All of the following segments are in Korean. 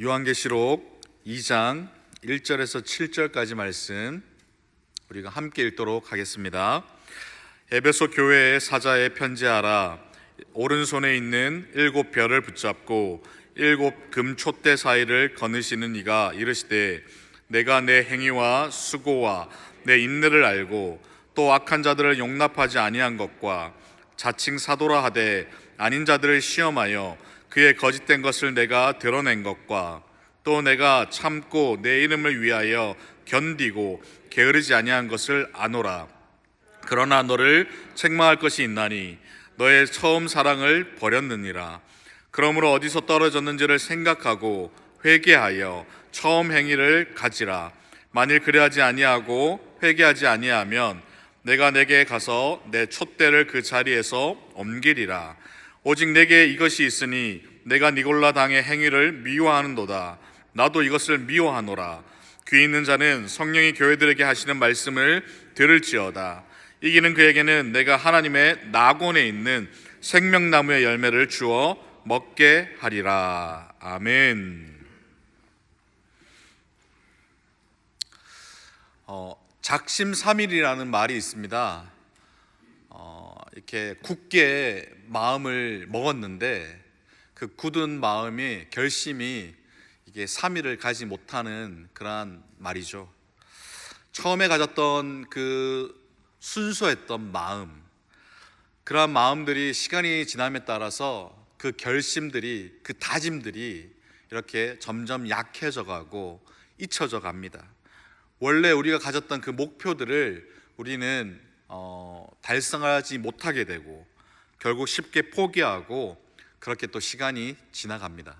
요한계시록 2장 1절에서 7절까지 말씀 우리가 함께 읽도록 하겠습니다. 에베소 교회의 사자에 편지하라. 오른손에 있는 7별을 붙잡고 7 금 촛대 사이를 거느시는 이가 이르시되, 내가 내 행위와 수고와 내 인내를 알고 또 악한 자들을 용납하지 아니한 것과 자칭 사도라 하되 아닌 자들을 시험하여 그의 거짓된 것을 내가 드러낸 것과 또 내가 참고 내 이름을 위하여 견디고 게으르지 아니한 것을 아노라. 그러나 너를 책망할 것이 있나니 너의 처음 사랑을 버렸느니라. 그러므로 어디서 떨어졌는지를 생각하고 회개하여 처음 행위를 가지라. 만일 그리하지 아니하고 회개하지 아니하면 내가 내게 가서 내 촛대를 그 자리에서 옮기리라. 오직 내게 이것이 있으니 내가 니골라 당의 행위를 미워하는도다. 나도 이것을 미워하노라. 귀 있는 자는 성령이 교회들에게 하시는 말씀을 들을지어다. 이기는 그에게는 내가 하나님의 낙원에 있는 생명나무의 열매를 주어 먹게 하리라. 아멘. 작심삼일이라는 말이 있습니다. 이렇게 굳게 마음을 먹었는데 그 굳은 마음이 결심이 이게 3일을 가지 못하는 그러한 말이죠. 처음에 가졌던 그 순수했던 마음, 그러한 마음들이 시간이 지남에 따라서 그 결심들이, 그 다짐들이 이렇게 점점 약해져 가고 잊혀져 갑니다. 원래 우리가 가졌던 그 목표들을 우리는 달성하지 못하게 되고 결국 쉽게 포기하고 그렇게 또 시간이 지나갑니다.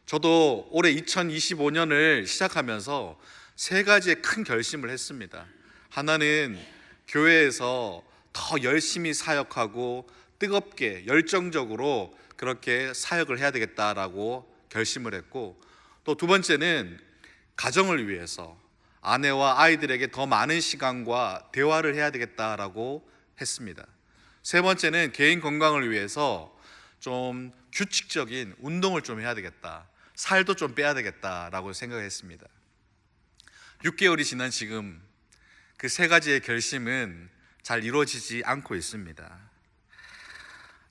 저도 올해 2025년을 시작하면서 3가지의 큰 결심을 했습니다. 하나는 교회에서 더 열심히 사역하고 뜨겁게 열정적으로 그렇게 사역을 해야 되겠다라고 결심을 했고, 또 2번째는 가정을 위해서 아내와 아이들에게 더 많은 시간과 대화를 해야 되겠다라고 했습니다. 3번째는 개인 건강을 위해서 좀 규칙적인 운동을 좀 해야 되겠다, 살도 좀 빼야 되겠다라고 생각했습니다. 6개월이 지난 지금 그 3가지의 결심은 잘 이루어지지 않고 있습니다.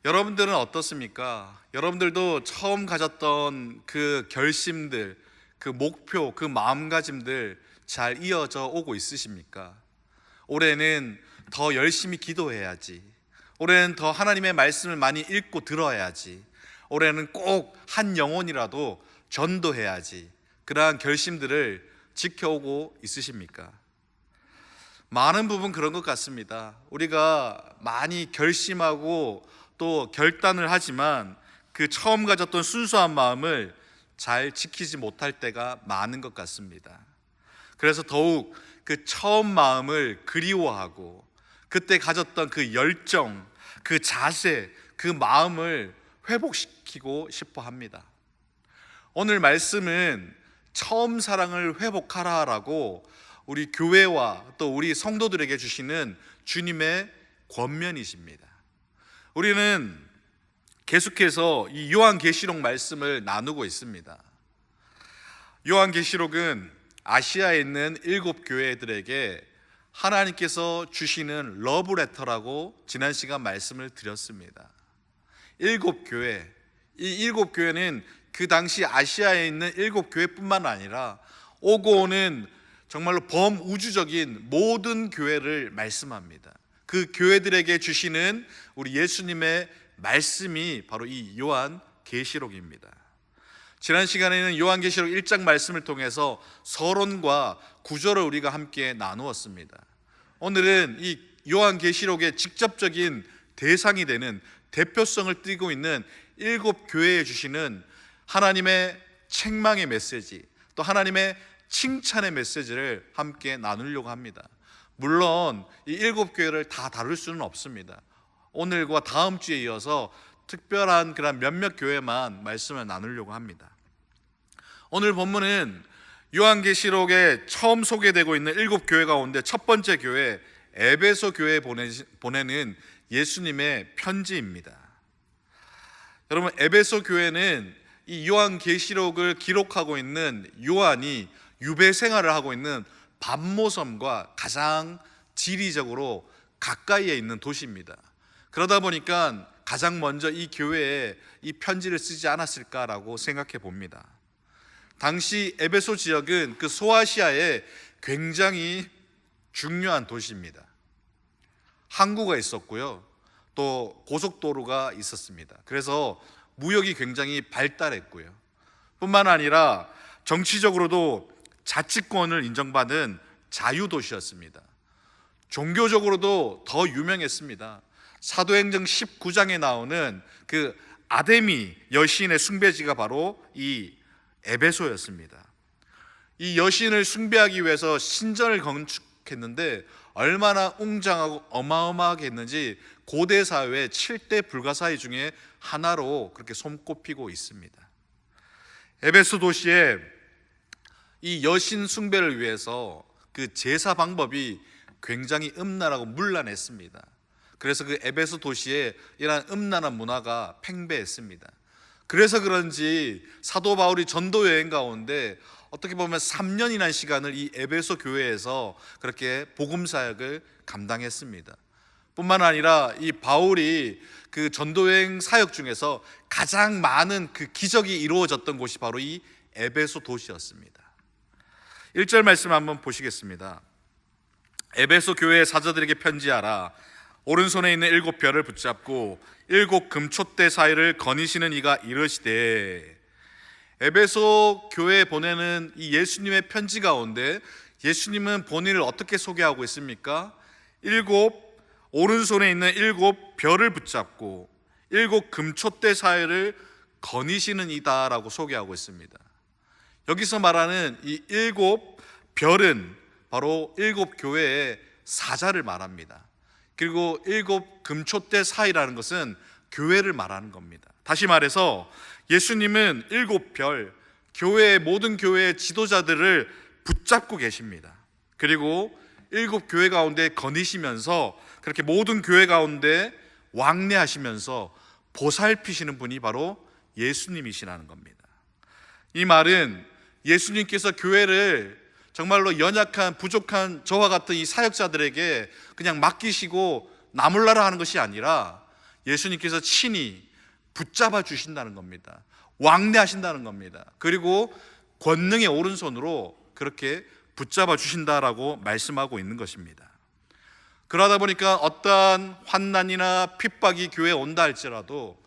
여러분들은 어떻습니까? 여러분들도 처음 가졌던 그 결심들, 그 목표, 그 마음가짐들 잘 이어져 오고 있으십니까? 올해는 더 열심히 기도해야지, 올해는 더 하나님의 말씀을 많이 읽고 들어야지, 올해는 꼭 한 영혼이라도 전도해야지, 그러한 결심들을 지켜오고 있으십니까? 많은 부분 그런 것 같습니다. 우리가 많이 결심하고 또 결단을 하지만 그 처음 가졌던 순수한 마음을 잘 지키지 못할 때가 많은 것 같습니다. 그래서 더욱 그 처음 마음을 그리워하고 그때 가졌던 그 열정, 그 자세, 그 마음을 회복시키고 싶어 합니다. 오늘 말씀은 처음 사랑을 회복하라라고 우리 교회와 또 우리 성도들에게 주시는 주님의 권면이십니다. 우리는 계속해서 이 요한계시록 말씀을 나누고 있습니다. 요한계시록은 아시아에 있는 7 교회들에게 하나님께서 주시는 러브레터라고 지난 시간 말씀을 드렸습니다. 7 교회, 이 7 교회는 그 당시 아시아에 있는 7 교회뿐만 아니라 오고 오는 정말로 범우주적인 모든 교회를 말씀합니다. 그 교회들에게 주시는 우리 예수님의 말씀이 바로 이 요한계시록입니다. 지난 시간에는 요한계시록 1장 말씀을 통해서 서론과 구절을 우리가 함께 나누었습니다. 오늘은 이 요한계시록의 직접적인 대상이 되는 대표성을 띠고 있는 7 교회에 주시는 하나님의 책망의 메시지, 또 하나님의 칭찬의 메시지를 함께 나누려고 합니다. 물론 이 7 교회를 다 다룰 수는 없습니다. 오늘과 다음 주에 이어서 특별한 그런 몇몇 교회만 말씀을 나누려고 합니다. 오늘 본문은 요한계시록에 처음 소개되고 있는 7 교회 가운데 첫 번째 교회 에베소 교회에 보내는 예수님의 편지입니다. 여러분, 에베소 교회는 이 요한계시록을 기록하고 있는 요한이 유배 생활을 하고 있는 반모섬과 가장 지리적으로 가까이에 있는 도시입니다. 그러다 보니까 가장 먼저 이 교회에 이 편지를 쓰지 않았을까라고 생각해 봅니다. 당시 에베소 지역은 그 소아시아의 굉장히 중요한 도시입니다. 항구가 있었고요, 또 고속도로가 있었습니다. 그래서 무역이 굉장히 발달했고요, 뿐만 아니라 정치적으로도 자치권을 인정받은 자유도시였습니다. 종교적으로도 더 유명했습니다. 사도행전 19장에 나오는 그 아데미 여신의 숭배지가 바로 이 에베소였습니다. 이 여신을 숭배하기 위해서 신전을 건축했는데 얼마나 웅장하고 어마어마하게 했는지 고대 사회의 7대 불가사의 중에 하나로 그렇게 손꼽히고 있습니다. 에베소 도시에 이 여신 숭배를 위해서 그 제사 방법이 굉장히 음란하고 문란했습니다. 그래서 그 에베소 도시에 이러한 음란한 문화가 팽배했습니다. 그래서 그런지 사도 바울이 전도 여행 가운데 어떻게 보면 3년이라는 시간을 이 에베소 교회에서 그렇게 복음 사역을 감당했습니다. 뿐만 아니라 이 바울이 그 전도 여행 사역 중에서 가장 많은 그 기적이 이루어졌던 곳이 바로 이 에베소 도시였습니다. 1절 말씀 한번 보시겠습니다. 에베소 교회의 사자들에게 편지하라. 오른손에 있는 7별을 붙잡고 7 금촛대 사이를 거니시는 이가 이르시되. 에베소 교회에 보내는 이 예수님의 편지 가운데 예수님은 본인을 어떻게 소개하고 있습니까? 오른손에 있는 7 별을 붙잡고 7 금촛대 사이를 거니시는 이다 라고 소개하고 있습니다. 여기서 말하는 이 7 별은 바로 7 교회의 사자를 말합니다. 그리고 7 금촛대 사이라는 것은 교회를 말하는 겁니다. 다시 말해서 예수님은 7 별, 교회의 모든 교회의 지도자들을 붙잡고 계십니다. 그리고 7 교회 가운데 거니시면서 그렇게 모든 교회 가운데 왕래하시면서 보살피시는 분이 바로 예수님이시라는 겁니다. 이 말은 예수님께서 교회를 정말로 연약한 부족한 저와 같은 이 사역자들에게 그냥 맡기시고 나몰라라 하는 것이 아니라 예수님께서 친히 붙잡아 주신다는 겁니다. 왕래하신다는 겁니다. 그리고 권능의 오른손으로 그렇게 붙잡아 주신다라고 말씀하고 있는 것입니다. 그러다 보니까 어떠한 환난이나 핍박이 교회에 온다 할지라도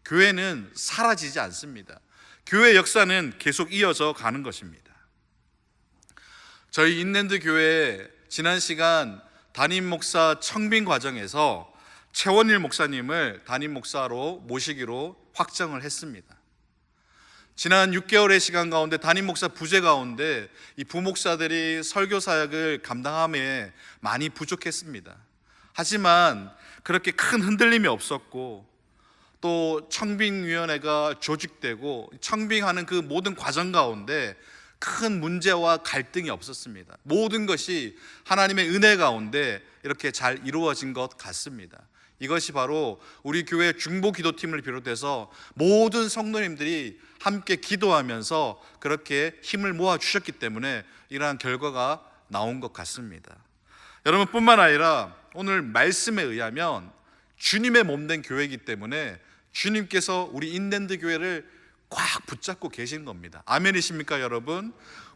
교회는 사라지지 않습니다. 교회 역사는 계속 이어져 가는 것입니다. 저희 인랜드 교회에 지난 시간 담임 목사 청빙 과정에서 최원일 목사님을 담임 목사로 모시기로 확정을 했습니다. 지난 6개월의 시간 가운데 담임 목사 부재 가운데 이 부목사들이 설교 사역을 감당함에 많이 부족했습니다. 하지만 그렇게 큰 흔들림이 없었고 또 청빙위원회가 조직되고 청빙하는 그 모든 과정 가운데 큰 문제와 갈등이 없었습니다. 모든 것이 하나님의 은혜 가운데 이렇게 잘 이루어진 것 같습니다. 이것이 바로 우리 교회 중보 기도팀을 비롯해서 모든 성도님들이 함께 기도하면서 그렇게 힘을 모아 주셨기 때문에 이러한 결과가 나온 것 같습니다. 여러분뿐만 아니라 오늘 말씀에 의하면 주님의 몸된 교회이기 때문에 주님께서 우리 인랜드 교회를 꽉 붙잡고 계신 겁니다. 아멘이십니까 여러분?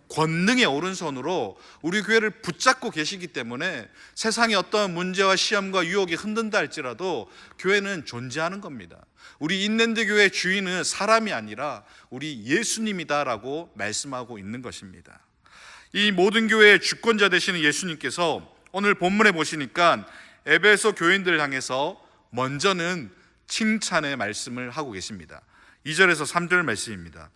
권능의 오른손으로 우리 교회를 붙잡고 계시기 때문에 세상의 어떤 문제와 시험과 유혹이 흔든다 할지라도 교회는 존재하는 겁니다. 우리 인랜드 교회의 주인은 사람이 아니라 우리 예수님이다라고 말씀하고 있는 것입니다. 이 모든 교회의 주권자 되시는 예수님께서 오늘 본문에 보시니까 에베소 교인들을 향해서 먼저는 칭찬의 말씀을 하고 계십니다. 2절에서 3절 말씀입니다.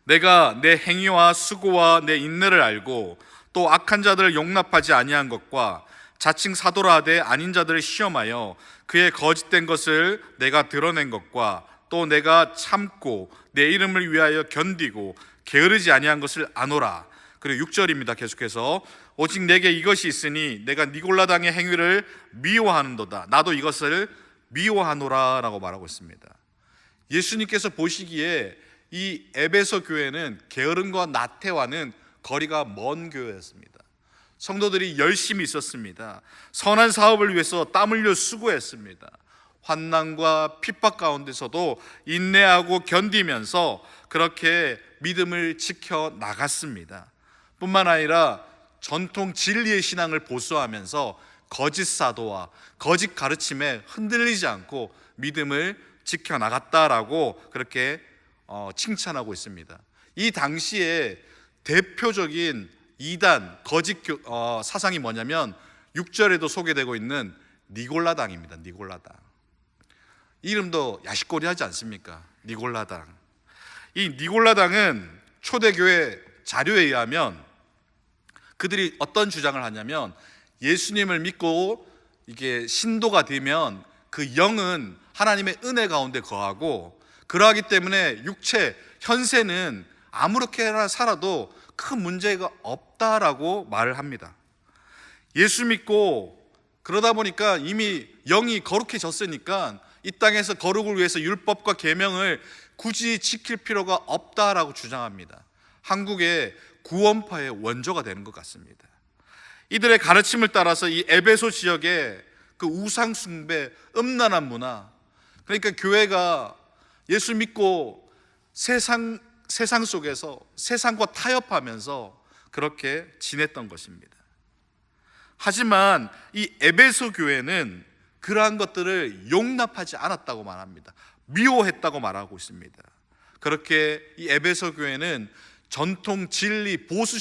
내가 내 행위와 수고와 내 인내를 알고 또 악한 자들을 용납하지 아니한 것과 자칭 사도라 하되 아닌 자들을 시험하여 그의 거짓된 것을 내가 드러낸 것과 또 내가 참고 내 이름을 위하여 견디고 게으르지 아니한 것을 아노라. 그리고 6절입니다. 계속해서 오직 내게 이것이 있으니 내가 니골라당의 행위를 미워하는도다. 나도 이것을 미워하노라 라고 말하고 있습니다. 예수님께서 보시기에 이 에베소 교회는 게으름과 나태와는 거리가 먼 교회였습니다. 성도들이 열심히 있었습니다. 선한 사업을 위해서 땀 흘려 수고했습니다. 환난과 핍박 가운데서도 인내하고 견디면서 그렇게 믿음을 지켜 나갔습니다. 뿐만 아니라 전통 진리의 신앙을 보수하면서 거짓 사도와 거짓 가르침에 흔들리지 않고 믿음을 지켜 나갔다라고 그렇게 칭찬하고 있습니다. 이 당시에 대표적인 이단 거짓 사상이 뭐냐면 6절에도 소개되고 있는 니골라당입니다. 니골라당. 이름도 야식거리하지 않습니까? 니골라당. 이 니골라당은 초대교회 자료에 의하면 그들이 어떤 주장을 하냐면 예수님을 믿고 이게 신도가 되면 그 영은 하나님의 은혜 가운데 거하고, 그러하기 때문에 육체 현세는 아무렇게나 살아도 큰 문제가 없다라고 말을 합니다. 예수 믿고 그러다 보니까 이미 영이 거룩해졌으니까 이 땅에서 거룩을 위해서 율법과 계명을 굳이 지킬 필요가 없다라고 주장합니다. 한국의 구원파의 원조가 되는 것 같습니다. 이들의 가르침을 따라서 이 에베소 지역의 그 우상 숭배, 음란한 문화, 그러니까 교회가 예수 믿고 세상 속에서 세상과 타협하면서 그렇게 지냈던 것입니다. 하지만 이 에베소 교회는 그러한 것들을 용납하지 않았다고 말합니다. 미워했다고 말하고 있습니다. 그렇게 이 에베소 교회는 전통 진리 보수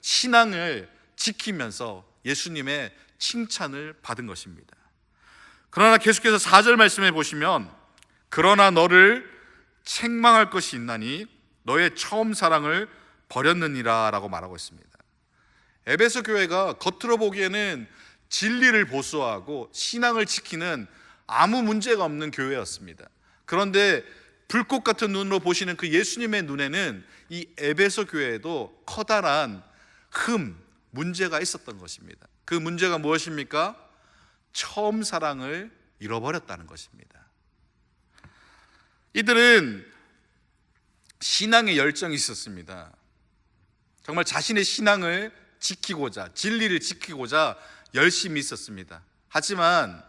신앙을 지키면서 예수님의 칭찬을 받은 것입니다. 그러나 계속해서 4절 말씀해 보시면, 그러나 너를 책망할 것이 있나니 너의 처음 사랑을 버렸느니라 라고 말하고 있습니다. 에베소 교회가 겉으로 보기에는 진리를 보수하고 신앙을 지키는 아무 문제가 없는 교회였습니다. 그런데 불꽃 같은 눈으로 보시는 그 예수님의 눈에는 이 에베소 교회에도 커다란 문제가 있었던 것입니다. 그 문제가 무엇입니까? 처음 사랑을 잃어버렸다는 것입니다. 이들은 신앙의 열정이 있었습니다. 정말 자신의 신앙을 지키고자, 진리를 지키고자 열심히 있었습니다. 하지만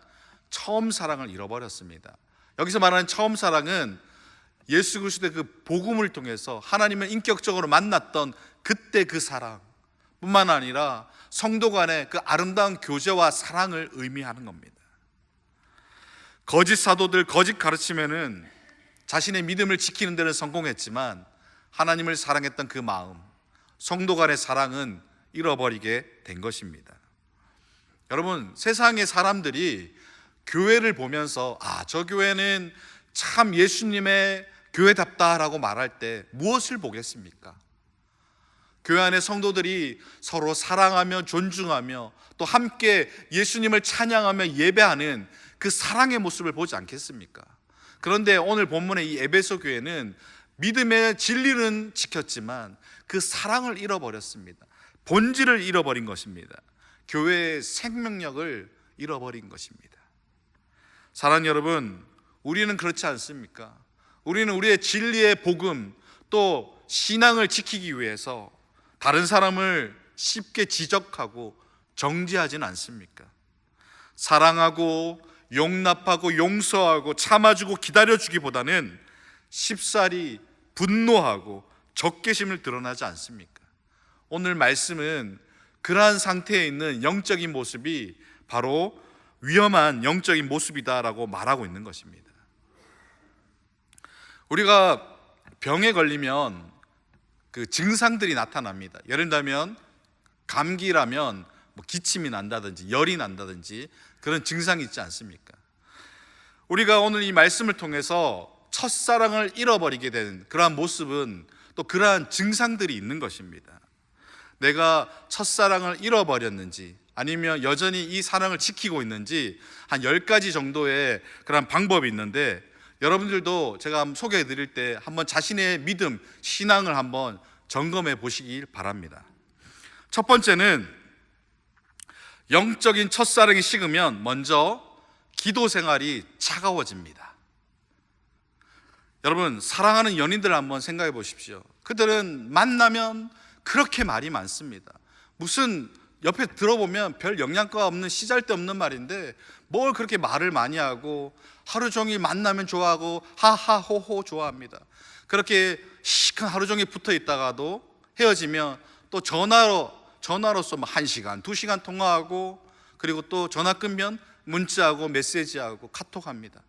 처음 사랑을 잃어버렸습니다. 여기서 말하는 처음 사랑은 예수 그리스도의 그 복음을 통해서 하나님을 인격적으로 만났던 그때 그 사랑 뿐만 아니라 성도 간의 그 아름다운 교제와 사랑을 의미하는 겁니다. 거짓 사도들, 거짓 가르침에는 자신의 믿음을 지키는 데는 성공했지만 하나님을 사랑했던 그 마음, 성도 간의 사랑은 잃어버리게 된 것입니다. 여러분, 세상의 사람들이 교회를 보면서 저 교회는 참 예수님의 교회답다라고 말할 때 무엇을 보겠습니까? 교회 안에 성도들이 서로 사랑하며 존중하며 또 함께 예수님을 찬양하며 예배하는 그 사랑의 모습을 보지 않겠습니까? 그런데 오늘 본문의 이 에베소 교회는 믿음의 진리는 지켰지만 그 사랑을 잃어버렸습니다. 본질을 잃어버린 것입니다. 교회의 생명력을 잃어버린 것입니다. 사랑하는 여러분, 우리는 그렇지 않습니까? 우리는 우리의 진리의 복음 또 신앙을 지키기 위해서 다른 사람을 쉽게 지적하고 정죄하지는 않습니까? 사랑하고 용납하고 용서하고 참아주고 기다려주기보다는 쉽사리 분노하고 적개심을 드러나지 않습니까? 오늘 말씀은 그러한 상태에 있는 영적인 모습이 바로 위험한 영적인 모습이다라고 말하고 있는 것입니다. 우리가 병에 걸리면 그 증상들이 나타납니다. 예를 들면 감기라면 기침이 난다든지 열이 난다든지 그런 증상이 있지 않습니까? 우리가 오늘 이 말씀을 통해서 첫사랑을 잃어버리게 된 그러한 모습은 또 그러한 증상들이 있는 것입니다. 내가 첫사랑을 잃어버렸는지 아니면 여전히 이 사랑을 지키고 있는지 한 10가지 정도의 그런 방법이 있는데, 여러분들도 제가 소개해 드릴 때 한번 자신의 믿음, 신앙을 한번 점검해 보시길 바랍니다. 첫 번째는 영적인 첫사랑이 식으면 먼저 기도 생활이 차가워집니다. 여러분, 사랑하는 연인들 한번 생각해 보십시오. 그들은 만나면 그렇게 말이 많습니다. 무슨 옆에 들어보면 별 영양가 없는, 씨잘데없는 말인데 뭘 그렇게 말을 많이 하고 하루 종일 만나면 좋아하고 하하호호 좋아합니다. 그렇게 시큰 하루 종일 붙어 있다가도 헤어지면 또 전화로서 뭐 1시간, 2시간 통화하고, 그리고 또 전화 끊으면 문자하고 메시지하고 카톡합니다.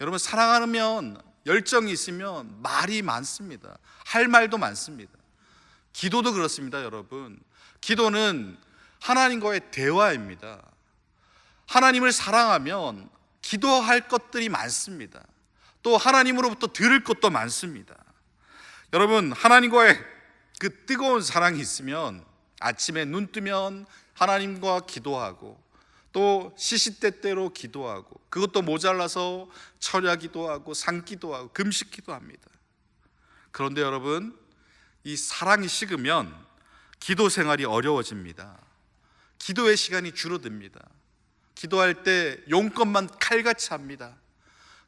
여러분, 사랑하면, 열정이 있으면 말이 많습니다. 할 말도 많습니다. 기도도 그렇습니다. 여러분, 기도는 하나님과의 대화입니다. 하나님을 사랑하면 기도할 것들이 많습니다. 또 하나님으로부터 들을 것도 많습니다. 여러분, 하나님과의 그 뜨거운 사랑이 있으면 아침에 눈 뜨면 하나님과 기도하고, 또 시시때때로 기도하고, 그것도 모자라서 철야 기도하고 상기도 하고 금식기도 합니다. 그런데 여러분, 이 사랑이 식으면 기도 생활이 어려워집니다. 기도의 시간이 줄어듭니다. 기도할 때 용건만 칼같이 합니다.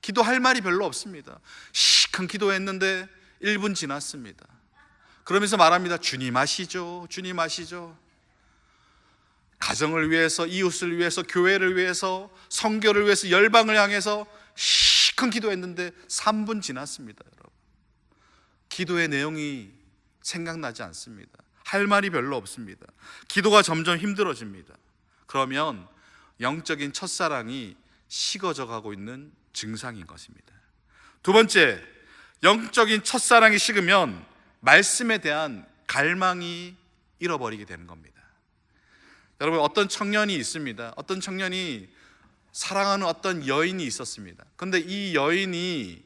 기도할 말이 별로 없습니다. 시큰 기도했는데 1분 지났습니다. 그러면서 말합니다. 주님 아시죠? 주님 아시죠? 가정을 위해서, 이웃을 위해서, 교회를 위해서, 선교를 위해서, 열방을 향해서 시큰 기도했는데 3분 지났습니다. 여러분, 기도의 내용이 생각나지 않습니다. 할 말이 별로 없습니다. 기도가 점점 힘들어집니다. 그러면 영적인 첫사랑이 식어져 가고 있는 증상인 것입니다. 두 번째, 영적인 첫사랑이 식으면 말씀에 대한 갈망이 잃어버리게 되는 겁니다. 여러분, 어떤 청년이 있습니다. 어떤 청년이 사랑하는 어떤 여인이 있었습니다. 그런데 이 여인이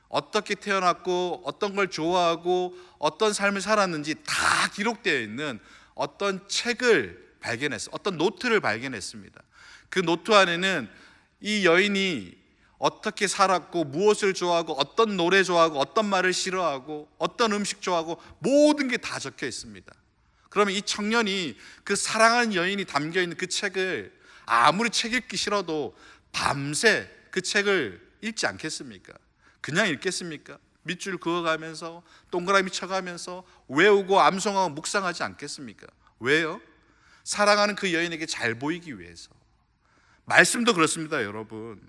어떻게 태어났고, 어떤 걸 좋아하고, 어떤 삶을 살았는지 다 기록되어 있는 어떤 책을 발견했어요. 어떤 노트를 발견했습니다. 그 노트 안에는 이 여인이 어떻게 살았고, 무엇을 좋아하고, 어떤 노래 좋아하고, 어떤 말을 싫어하고, 어떤 음식 좋아하고, 모든 게 다 적혀 있습니다. 그러면 이 청년이 그 사랑하는 여인이 담겨있는 그 책을, 아무리 책 읽기 싫어도 밤새 그 책을 읽지 않겠습니까? 그냥 읽겠습니까? 밑줄 그어가면서, 동그라미 쳐가면서 외우고 암송하고 묵상하지 않겠습니까? 왜요? 사랑하는 그 여인에게 잘 보이기 위해서. 말씀도 그렇습니다. 여러분,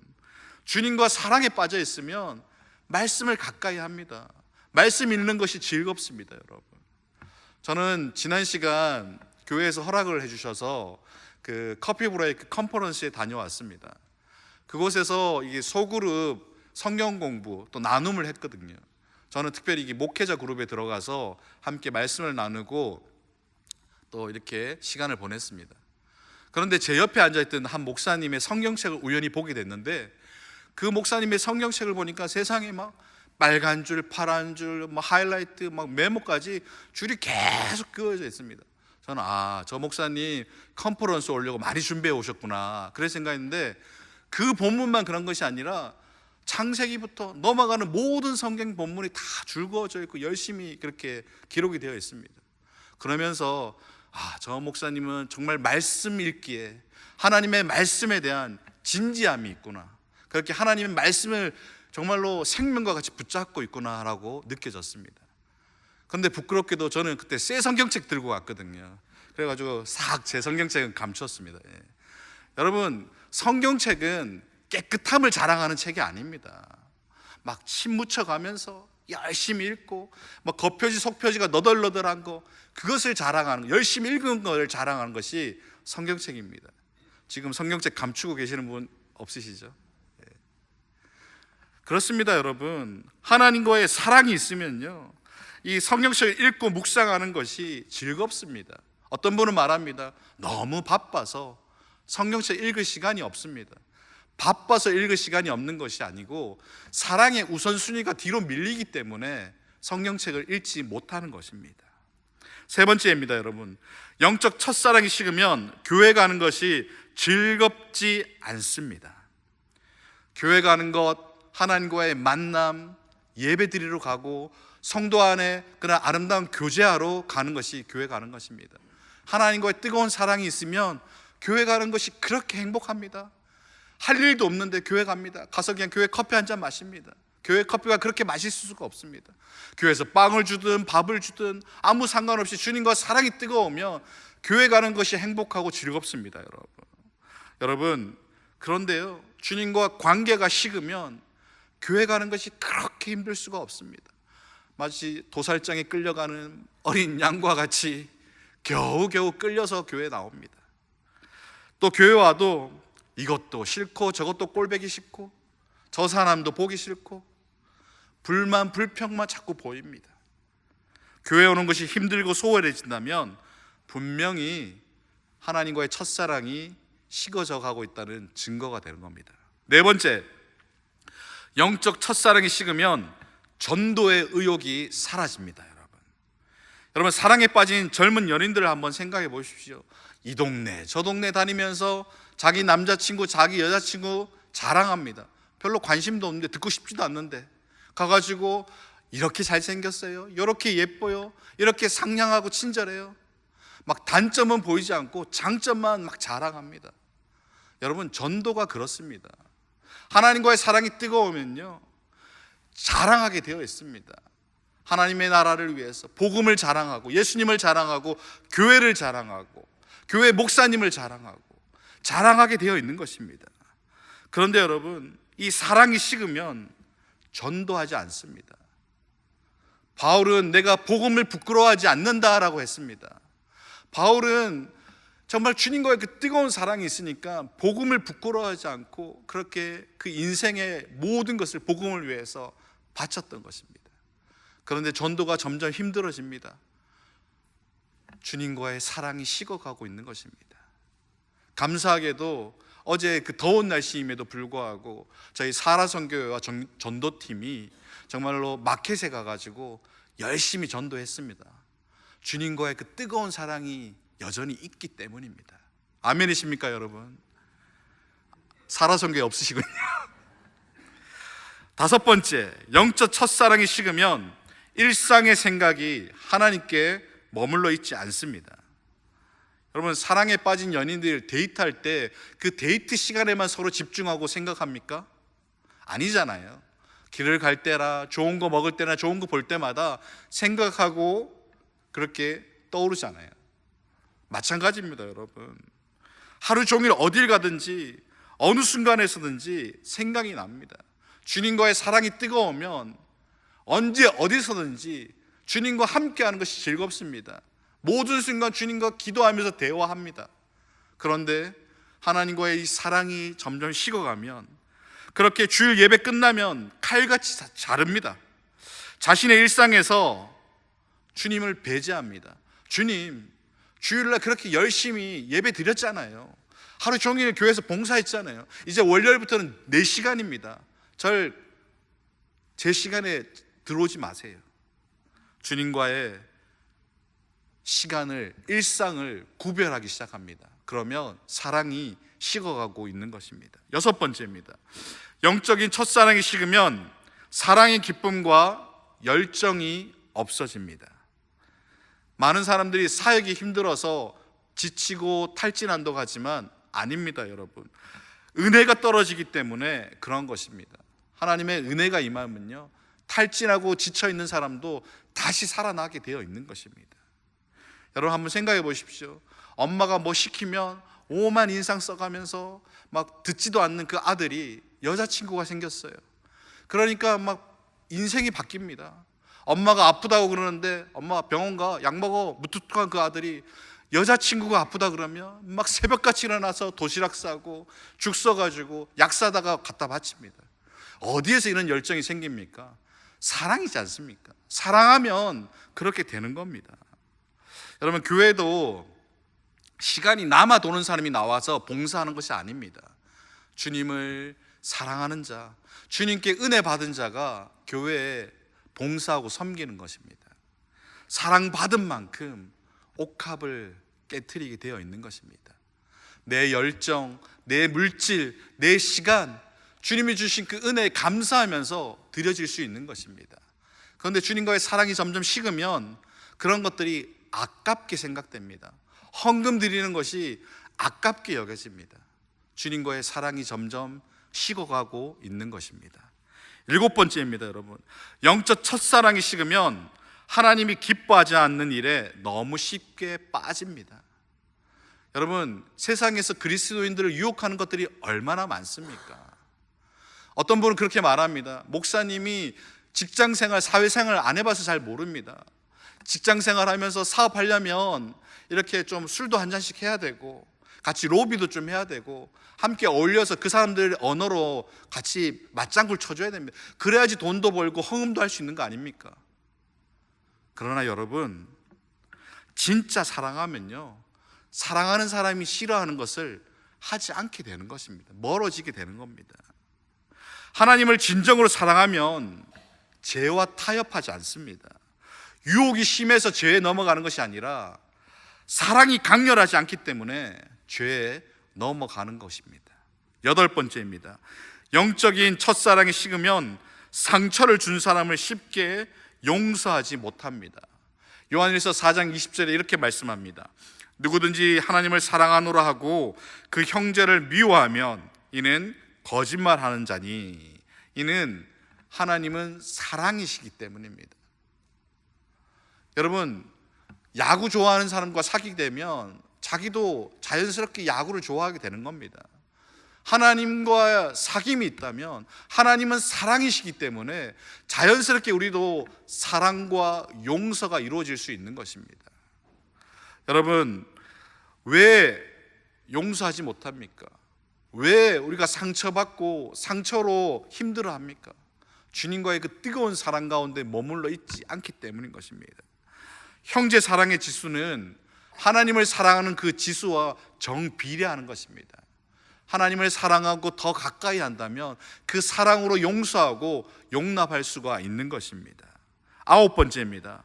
주님과 사랑에 빠져 있으면 말씀을 가까이 합니다. 말씀 읽는 것이 즐겁습니다. 여러분, 저는 지난 시간 교회에서 허락을 해주셔서 그 커피 브레이크 컨퍼런스에 다녀왔습니다. 그곳에서 이게 소그룹 성경 공부 또 나눔을 했거든요. 저는 특별히 이 목회자 그룹에 들어가서 함께 말씀을 나누고 또 이렇게 시간을 보냈습니다. 그런데 제 옆에 앉아있던 한 목사님의 성경책을 우연히 보게 됐는데, 그 목사님의 성경책을 보니까 세상에 막 빨간 줄, 파란 줄, 뭐 하이라이트, 막 메모까지 줄이 계속 그어져 있습니다. 저는 저 목사님 컨퍼런스 오려고 많이 준비해 오셨구나, 그래 생각했는데, 그 본문만 그런 것이 아니라 창세기부터 넘어가는 모든 성경 본문이 다 줄거져 있고 열심히 그렇게 기록이 되어 있습니다. 그러면서 저 목사님은 정말 말씀 읽기에 하나님의 말씀에 대한 진지함이 있구나, 그렇게 하나님의 말씀을 정말로 생명과 같이 붙잡고 있구나라고 느껴졌습니다. 그런데 부끄럽게도 저는 그때 새 성경책 들고 왔거든요. 그래가지고 싹 제 성경책은 감췄습니다. 여러분, 성경책은 깨끗함을 자랑하는 책이 아닙니다. 막 침 묻혀가면서 열심히 읽고, 막 겉표지 속표지가 너덜너덜한 거, 그것을 자랑하는, 열심히 읽은 걸 자랑하는 것이 성경책입니다. 지금 성경책 감추고 계시는 분 없으시죠? 그렇습니다. 여러분, 하나님과의 사랑이 있으면요, 이 성경책을 읽고 묵상하는 것이 즐겁습니다. 어떤 분은 말합니다. 너무 바빠서 성경책 읽을 시간이 없습니다. 바빠서 읽을 시간이 없는 것이 아니고 사랑의 우선순위가 뒤로 밀리기 때문에 성경책을 읽지 못하는 것입니다. 세 번째입니다. 여러분, 영적 첫사랑이 식으면 교회 가는 것이 즐겁지 않습니다. 교회 가는 것, 하나님과의 만남, 예배 드리러 가고 성도 안에 그런 아름다운 교제하러 가는 것이 교회 가는 것입니다. 하나님과의 뜨거운 사랑이 있으면 교회 가는 것이 그렇게 행복합니다. 할 일도 없는데 교회 갑니다. 가서 그냥 교회 커피 한 잔 마십니다. 교회 커피가 그렇게 맛있을 수가 없습니다. 교회에서 빵을 주든 밥을 주든 아무 상관없이 주님과 사랑이 뜨거우면 교회 가는 것이 행복하고 즐겁습니다. 여러분, 그런데요, 주님과 관계가 식으면 교회 가는 것이 그렇게 힘들 수가 없습니다. 마치 도살장에 끌려가는 어린 양과 같이 겨우겨우 끌려서 교회에 나옵니다. 또 교회 와도 이것도 싫고 저것도 꼴보기 싫고 저 사람도 보기 싫고 불만 불평만 자꾸 보입니다. 교회 오는 것이 힘들고 소홀해진다면 분명히 하나님과의 첫사랑이 식어져 가고 있다는 증거가 되는 겁니다. 네 번째, 영적 첫사랑이 식으면 전도의 의욕이 사라집니다. 여러분, 사랑에 빠진 젊은 연인들을 한번 생각해 보십시오. 이 동네 저 동네 다니면서 자기 남자친구 자기 여자친구 자랑합니다. 별로 관심도 없는데, 듣고 싶지도 않는데 가가지고 이렇게 잘생겼어요, 이렇게 예뻐요, 이렇게 상냥하고 친절해요, 막 단점은 보이지 않고 장점만 막 자랑합니다. 여러분, 전도가 그렇습니다. 하나님과의 사랑이 뜨거우면요 자랑하게 되어 있습니다. 하나님의 나라를 위해서 복음을 자랑하고 예수님을 자랑하고 교회를 자랑하고 교회 목사님을 자랑하게 되어 있는 것입니다. 그런데 여러분, 이 사랑이 식으면 전도하지 않습니다. 바울은 내가 복음을 부끄러워하지 않는다라고 했습니다. 바울은 정말 주님과의 그 뜨거운 사랑이 있으니까 복음을 부끄러워하지 않고 그렇게 그 인생의 모든 것을 복음을 위해서 바쳤던 것입니다. 그런데 전도가 점점 힘들어집니다. 주님과의 사랑이 식어가고 있는 것입니다. 감사하게도 어제 그 더운 날씨임에도 불구하고 저희 사라선교회와 전도팀이 정말로 마켓에 가가지고 열심히 전도했습니다. 주님과의 그 뜨거운 사랑이 여전히 있기 때문입니다. 아멘이십니까 여러분? 사라선교회 없으시군요. 다섯 번째, 영적 첫사랑이 식으면 일상의 생각이 하나님께 머물러 있지 않습니다. 여러분, 사랑에 빠진 연인들 데이트할 때 그 데이트 시간에만 서로 집중하고 생각합니까? 아니잖아요. 길을 갈 때나 좋은 거 먹을 때나 좋은 거 볼 때마다 생각하고 그렇게 떠오르잖아요. 마찬가지입니다. 여러분, 하루 종일 어딜 가든지 어느 순간에서든지 생각이 납니다. 주님과의 사랑이 뜨거우면 언제 어디서든지 주님과 함께하는 것이 즐겁습니다. 모든 순간 주님과 기도하면서 대화합니다. 그런데 하나님과의 이 사랑이 점점 식어가면 그렇게 주일 예배 끝나면 칼같이 자릅니다. 자신의 일상에서 주님을 배제합니다. 주님, 주일날 그렇게 열심히 예배 드렸잖아요. 하루 종일 교회에서 봉사했잖아요. 이제 월요일부터는 내 시간입니다. 제 시간에 들어오지 마세요. 주님과의 시간을, 일상을 구별하기 시작합니다. 그러면 사랑이 식어가고 있는 것입니다. 여섯 번째입니다. 영적인 첫사랑이 식으면 사랑의 기쁨과 열정이 없어집니다. 많은 사람들이 사역이 힘들어서 지치고 탈진한다고 하지만 아닙니다. 여러분, 은혜가 떨어지기 때문에 그런 것입니다. 하나님의 은혜가 임하면요 탈진하고 지쳐있는 사람도 다시 살아나게 되어 있는 것입니다. 여러분, 한번 생각해 보십시오. 엄마가 뭐 시키면 오만 인상 써가면서 막 듣지도 않는 그 아들이 여자친구가 생겼어요. 그러니까 막 인생이 바뀝니다. 엄마가 아프다고 그러는데 엄마 병원 가, 약 먹어, 무뚝뚝한 그 아들이 여자친구가 아프다 그러면 막 새벽같이 일어나서 도시락 싸고 죽 써가지고 약 사다가 갖다 바칩니다. 어디에서 이런 열정이 생깁니까? 사랑이지 않습니까? 사랑하면 그렇게 되는 겁니다. 여러분, 교회도 시간이 남아 도는 사람이 나와서 봉사하는 것이 아닙니다. 주님을 사랑하는 자, 주님께 은혜 받은 자가 교회에 봉사하고 섬기는 것입니다. 사랑받은 만큼 옥합을 깨트리게 되어 있는 것입니다. 내 열정, 내 물질, 내 시간, 주님이 주신 그 은혜에 감사하면서 드려질 수 있는 것입니다. 그런데 주님과의 사랑이 점점 식으면 그런 것들이 아깝게 생각됩니다. 헌금 드리는 것이 아깝게 여겨집니다. 주님과의 사랑이 점점 식어가고 있는 것입니다. 7번째입니다, 여러분. 영적 첫사랑이 식으면 하나님이 기뻐하지 않는 일에 너무 쉽게 빠집니다. 여러분, 세상에서 그리스도인들을 유혹하는 것들이 얼마나 많습니까? 어떤 분은 그렇게 말합니다. 목사님이 직장생활, 사회생활 안 해봐서 잘 모릅니다. 직장생활 하면서 사업하려면 이렇게 좀 술도 한 잔씩 해야 되고, 같이 로비도 좀 해야 되고, 함께 어울려서 그 사람들 언어로 같이 맞장구를 쳐줘야 됩니다. 그래야지 돈도 벌고 헌금도 할 수 있는 거 아닙니까? 그러나 여러분, 진짜 사랑하면요, 사랑하는 사람이 싫어하는 것을 하지 않게 되는 것입니다. 멀어지게 되는 겁니다. 하나님을 진정으로 사랑하면 죄와 타협하지 않습니다. 유혹이 심해서 죄에 넘어가는 것이 아니라 사랑이 강렬하지 않기 때문에 죄에 넘어가는 것입니다. 8번째입니다. 영적인 첫사랑이 식으면 상처를 준 사람을 쉽게 용서하지 못합니다. 요한일서 4장 20절에 이렇게 말씀합니다. 누구든지 하나님을 사랑하노라 하고 그 형제를 미워하면 이는 거짓말하는 자니, 이는 하나님은 사랑이시기 때문입니다. 여러분, 야구 좋아하는 사람과 사귀게 되면 자기도 자연스럽게 야구를 좋아하게 되는 겁니다. 하나님과 사귐이 있다면 하나님은 사랑이시기 때문에 자연스럽게 우리도 사랑과 용서가 이루어질 수 있는 것입니다. 여러분, 왜 용서하지 못합니까? 왜 우리가 상처받고 상처로 힘들어합니까? 주님과의 그 뜨거운 사랑 가운데 머물러 있지 않기 때문인 것입니다. 형제 사랑의 지수는 하나님을 사랑하는 그 지수와 정비례하는 것입니다. 하나님을 사랑하고 더 가까이 한다면 그 사랑으로 용서하고 용납할 수가 있는 것입니다. 9번째입니다.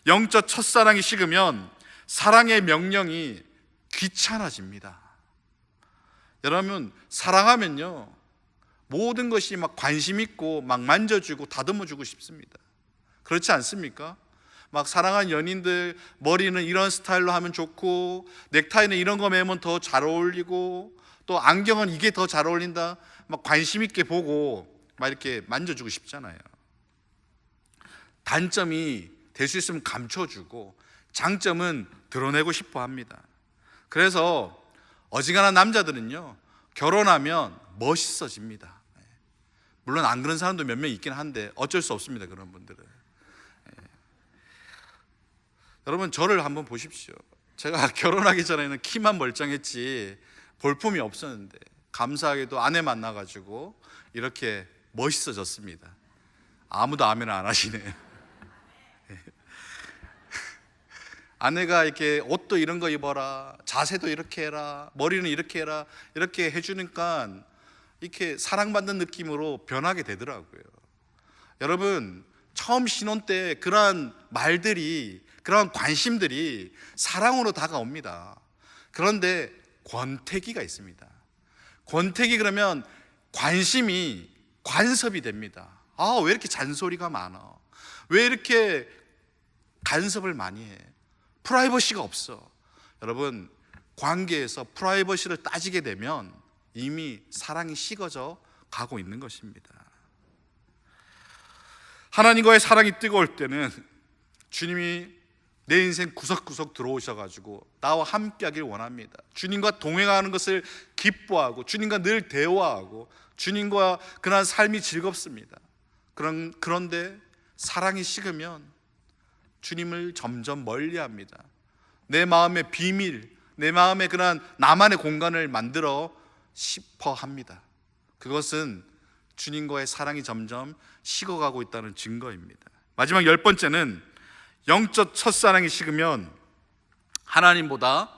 영적 첫사랑이 식으면 사랑의 명령이 귀찮아집니다. 여러분, 사랑하면요, 모든 것이 막 관심 있고 막 만져주고 다듬어주고 싶습니다. 그렇지 않습니까? 막 사랑하는 연인들 머리는 이런 스타일로 하면 좋고, 넥타이는 이런 거 매면 더 잘 어울리고, 또 안경은 이게 더 잘 어울린다, 막 관심 있게 보고 막 이렇게 만져주고 싶잖아요. 단점이 될 수 있으면 감춰주고 장점은 드러내고 싶어 합니다. 그래서 어지간한 남자들은요, 결혼하면 멋있어집니다. 물론 안 그런 사람도 몇 명 있긴 한데 어쩔 수 없습니다, 그런 분들은. 여러분, 저를 한번 보십시오. 제가 결혼하기 전에는 키만 멀쩡했지 볼품이 없었는데 감사하게도 아내 만나가지고 이렇게 멋있어졌습니다. 아무도 아멘을 안 하시네요. 아내가 이렇게 옷도 이런 거 입어라, 자세도 이렇게 해라, 머리는 이렇게 해라, 이렇게 해주니까 이렇게 사랑받는 느낌으로 변하게 되더라고요. 여러분, 처음 신혼 때 그러한 말들이, 그러한 관심들이 사랑으로 다가옵니다. 그런데 권태기가 있습니다. 권태기, 그러면 관심이 관섭이 됩니다. 아, 왜 이렇게 잔소리가 많아? 왜 이렇게 간섭을 많이 해? 프라이버시가 없어. 여러분, 관계에서 프라이버시를 따지게 되면 이미 사랑이 식어져 가고 있는 것입니다. 하나님과의 사랑이 뜨거울 때는 주님이 내 인생 구석구석 들어오셔가지고 나와 함께하길 원합니다. 주님과 동행하는 것을 기뻐하고 주님과 늘 대화하고 주님과 그런 삶이 즐겁습니다. 그런데 사랑이 식으면 주님을 점점 멀리합니다. 내 마음의 비밀, 내 마음의 그런 나만의 공간을 만들어 싶어 합니다. 그것은 주님과의 사랑이 점점 식어가고 있다는 증거입니다. 마지막 10번째는 영적 첫사랑이 식으면 하나님보다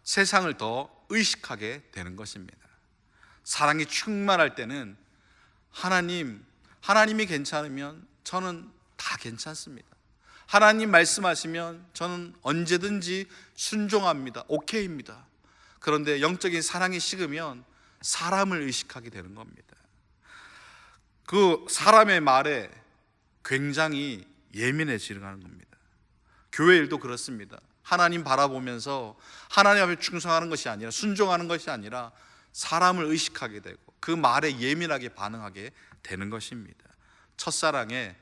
세상을 더 의식하게 되는 것입니다. 사랑이 충만할 때는 하나님이 괜찮으면 저는 다 괜찮습니다. 하나님 말씀하시면 저는 언제든지 순종합니다. 오케이입니다. 그런데 영적인 사랑이 식으면 사람을 의식하게 되는 겁니다. 그 사람의 말에 굉장히 예민해지는 겁니다. 교회 일도 그렇습니다. 하나님 바라보면서 하나님 앞에 충성하는 것이 아니라, 순종하는 것이 아니라 사람을 의식하게 되고 그 말에 예민하게 반응하게 되는 것입니다. 첫사랑에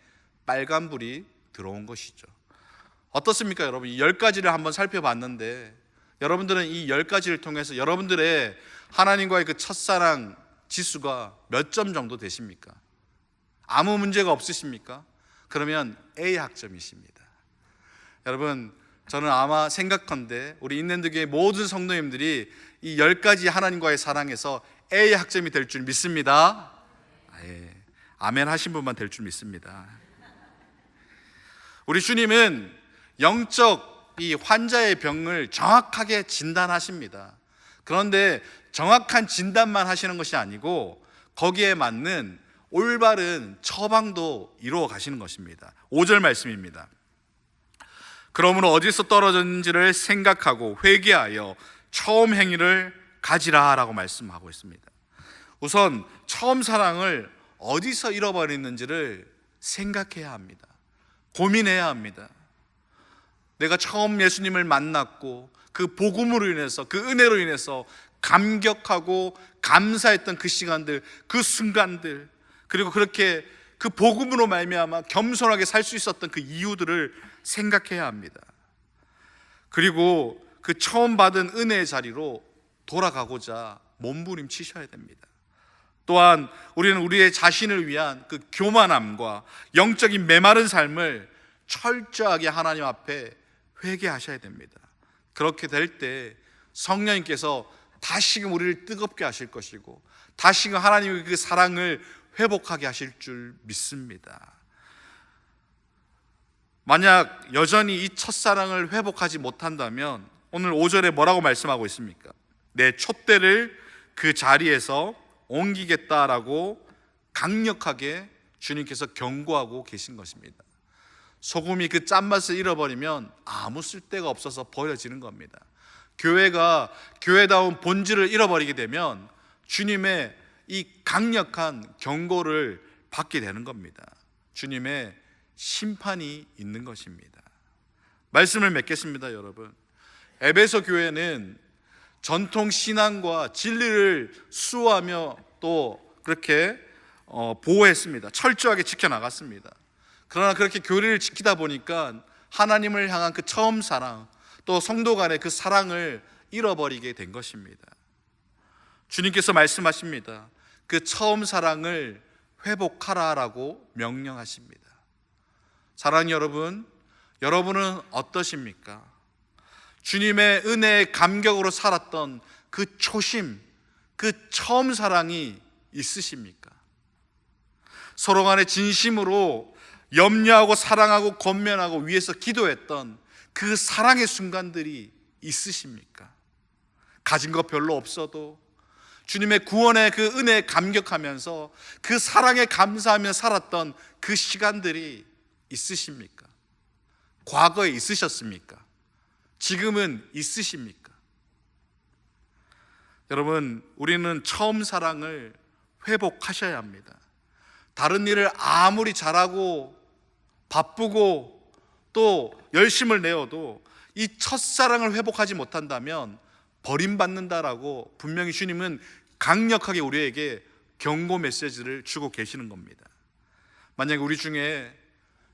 빨간불이 들어온 것이죠. 어떻습니까, 여러분? 이 10가지를 한번 살펴봤는데 여러분들은 이 10가지를 통해서 여러분들의 하나님과의 그 첫사랑 지수가 몇 점 정도 되십니까? 아무 문제가 없으십니까? 그러면 A 학점이십니다. 여러분, 저는 아마 생각컨대 우리 인랜드교회 모든 성도님들이 이 10가지 하나님과의 사랑에서 A 학점이 될 줄 믿습니다. 예. 아멘 하신 분만 될 줄 믿습니다. 우리 주님은 영적 이 환자의 병을 정확하게 진단하십니다. 그런데 정확한 진단만 하시는 것이 아니고 거기에 맞는 올바른 처방도 이루어 가시는 것입니다. 5절 말씀입니다. 그러므로 어디서 떨어졌는지를 생각하고 회개하여 처음 행위를 가지라 라고 말씀하고 있습니다. 우선 처음 사랑을 어디서 잃어버렸는지를 생각해야 합니다. 고민해야 합니다. 내가 처음 예수님을 만났고 그 복음으로 인해서, 그 은혜로 인해서 감격하고 감사했던 그 시간들, 그 순간들, 그리고 그렇게 그 복음으로 말미암아 겸손하게 살 수 있었던 그 이유들을 생각해야 합니다. 그리고 그 처음 받은 은혜의 자리로 돌아가고자 몸부림치셔야 됩니다. 또한 우리는 우리의 자신을 위한 그 교만함과 영적인 메마른 삶을 철저하게 하나님 앞에 회개하셔야 됩니다. 그렇게 될 때 성령님께서 다시금 우리를 뜨겁게 하실 것이고 다시금 하나님의 그 사랑을 회복하게 하실 줄 믿습니다. 만약 여전히 이 첫사랑을 회복하지 못한다면 오늘 5절에 뭐라고 말씀하고 있습니까? 내 촛대를 그 자리에서 옮기겠다라고 강력하게 주님께서 경고하고 계신 것입니다. 소금이 그 짠맛을 잃어버리면 아무 쓸데가 없어서 버려지는 겁니다. 교회가 교회다운 본질을 잃어버리게 되면 주님의 이 강력한 경고를 받게 되는 겁니다. 주님의 심판이 있는 것입니다. 말씀을 맺겠습니다, 여러분. 에베소 교회는 전통 신앙과 진리를 수호하며 또 그렇게 보호했습니다. 철저하게 지켜나갔습니다. 그러나 그렇게 교리를 지키다 보니까 하나님을 향한 그 처음 사랑, 또 성도 간의 그 사랑을 잃어버리게 된 것입니다. 주님께서 말씀하십니다. 그 처음 사랑을 회복하라라고 명령하십니다. 사랑하는 여러분, 여러분은 어떠십니까? 주님의 은혜의 감격으로 살았던 그 초심, 그 처음 사랑이 있으십니까? 서로 간에 진심으로 염려하고 사랑하고 권면하고 위해서 기도했던 그 사랑의 순간들이 있으십니까? 가진 것 별로 없어도 주님의 구원의 그 은혜에 감격하면서 그 사랑에 감사하며 살았던 그 시간들이 있으십니까? 과거에 있으셨습니까? 지금은 있으십니까? 여러분, 우리는 처음 사랑을 회복하셔야 합니다. 다른 일을 아무리 잘하고 바쁘고 또 열심을 내어도 이 첫사랑을 회복하지 못한다면 버림받는다라고 분명히 주님은 강력하게 우리에게 경고 메시지를 주고 계시는 겁니다. 만약에 우리 중에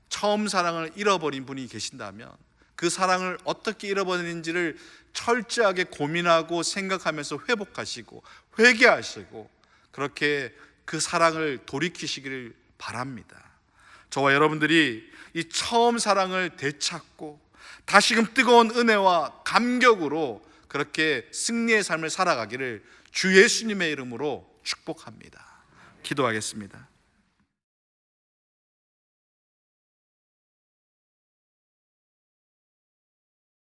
처음 사랑을 잃어버린 분이 계신다면 그 사랑을 어떻게 잃어버리는지를 철저하게 고민하고 생각하면서 회복하시고 회개하시고 그렇게 그 사랑을 돌이키시기를 바랍니다. 저와 여러분들이 이 처음 사랑을 되찾고 다시금 뜨거운 은혜와 감격으로 그렇게 승리의 삶을 살아가기를 주 예수님의 이름으로 축복합니다. 기도하겠습니다.